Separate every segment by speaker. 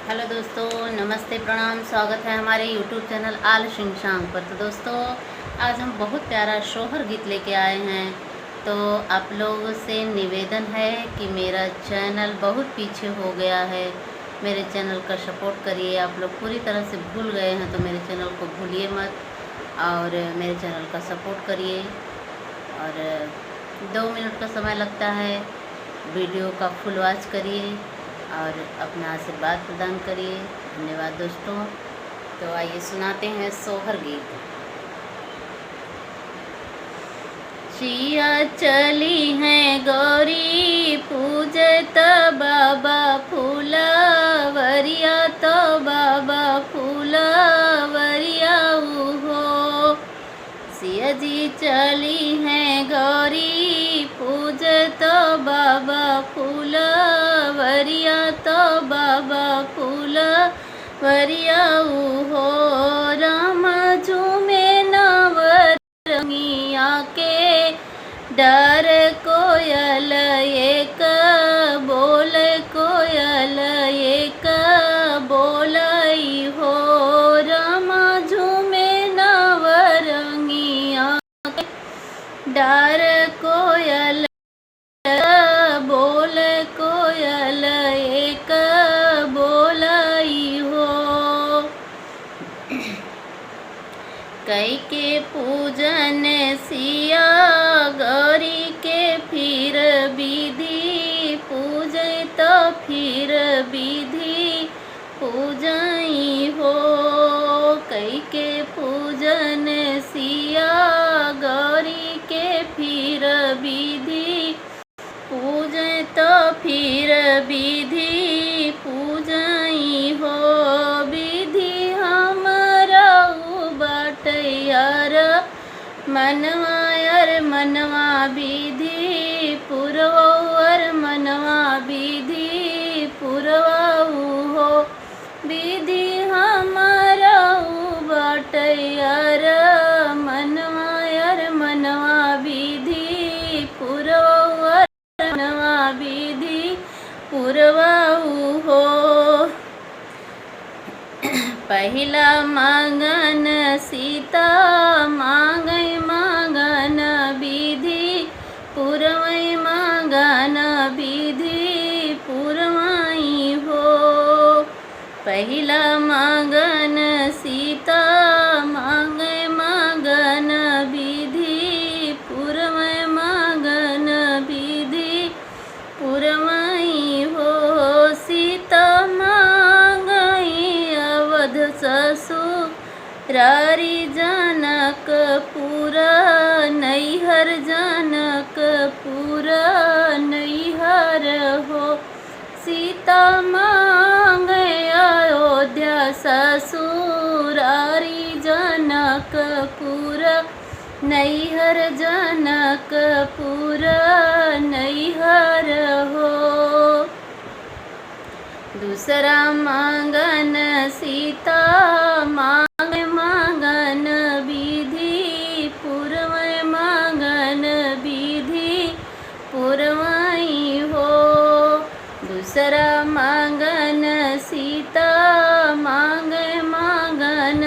Speaker 1: Hello दोस्तों, नमस्ते, प्रणाम। स्वागत है हमारे यूट्यूब चैनल आल सिंह शांग पर। तो दोस्तों, आज हम बहुत प्यारा शोहर गीत लेके आए हैं। तो आप लोगों से निवेदन है कि मेरा चैनल बहुत पीछे हो गया है, मेरे चैनल का सपोर्ट करिए। आप लोग पूरी तरह से भूल गए हैं, तो मेरे चैनल को भूलिए मत और मेरे चैनल का सपोर्ट करिए। और 2 मिनट का समय लगता है, वीडियो का फुल वॉच करिए और अपना आशीर्वाद प्रदान करिए। धन्यवाद दोस्तों। तो आइए सुनाते हैं सोहर गीत। सिया चली हैं गौरी पूजत बाबा फूलवरिया, तो बाबा फूलवरिया हो। सिया जी चली हैं गौरी पूजत बाबा फूलवरिया, तो बाबा फूलवरिया हो। राम झूमे नवरंगिया के डर कोयल एक बोल, कोयल एक बोलई हो। राम झूमे नवरंगिया के डर कोयल बोल, कोयल एक बोलई हो। कई के पूजन सिया गौरी के फिर विधि पूजय, तो फिर विधि पूजई हो। कई के पूजन सिया गौरी के फिर विधि पूजय, तो फिर विधि पूजई हो। विधि हमारा बटैयर मनवायर मनवा विधि पुरवर, मनवा विधि पुरवाऊ हो। विधि हमारा बटैयर मनवायर मनवा विधि पुरवर, मनवा विधि पुरवाऊ हो। पहिला मांगन सीता मांगई मांगन विधि पुरवई, मांगन विधि पुरवाई हो। पहिला मांगन सीता मांगई मांगन विधि पुरवई, मांगन विधि पुरवाई हो। सीता मांगई अवध ससुरारी जनकपुर, नैहर जनकपुर नैहर हो। सीता मांगे अयोध्या ससुरारी जनकपुर, नैहर जनकपुर नैहर हो। दूसरा मांगन सीता मांगे मांगन विधि पुरवई, मांगन विधि पुरवाई हो। दूसरा मांगन सीता मांगे मांगन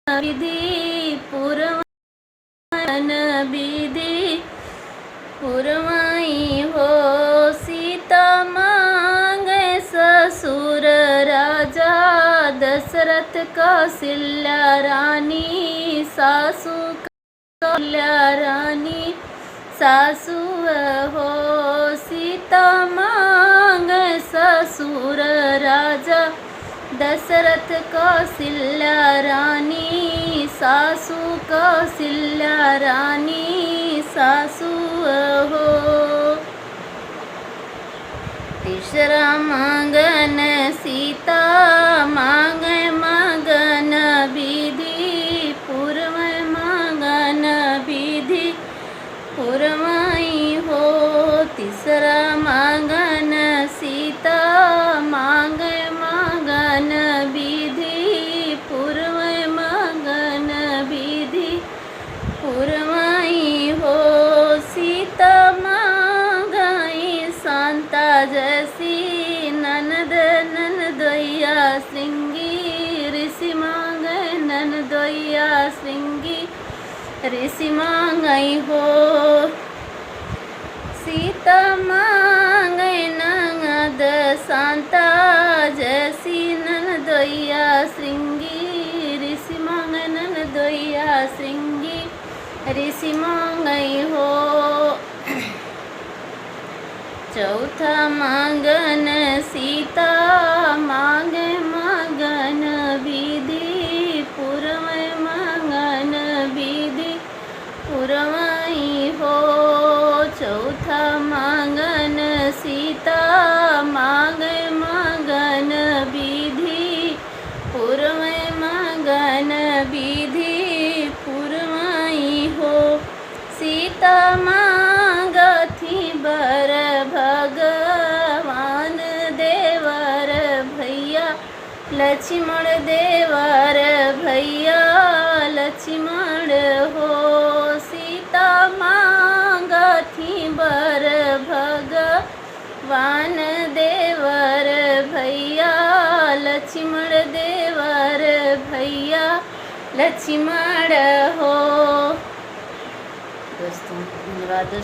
Speaker 1: विधि पुरवई, विधि पुरवाई हो। सीता मांगे ससुर राजा दशरथ कौशल्या रानी, सासू कौशल्या रानी सासू हो। सीता मांगे ससुर राजा दशरथ कौशल्या रानी, सासू कौशल्या रानी सासू हो। तीसरा मांगन सीता मांगे मांगन विधि पुरवई, मांगन विधि पुरवाई हो। तीसरा मांगन सीता मांगे मांगन विधि पुरवई, मांगन विधि पुरवाई हो। सीता मांगई शांता जैसी ननद श्रृंगी ऋषि मांगे ननदोइया श्रृंगी ऋषि मांगई हो सीता मांगे ननद शांता जैसी ननदोइया श्रृंगी ऋषि मांगे ननदोइया श्रृंगी ऋषि मांगई हो। चौथा मांगन सीता मांगे मगन विधि पुरवै मगन विधि पुरवई हो। चौथा मांगन सीता मांगे मगन विधि पुरवै मगन विधि पुरवई हो। सीता मांगथी बर भगवान देवर भैया लक्ष्मण देवर भैया लक्ष्मण हो। सीता मांगथी बर भगवान देवर भैया लक्ष्मण देवर भैया लक्ष्मण हो। दोस्तों धन्यवाद दोस्तों।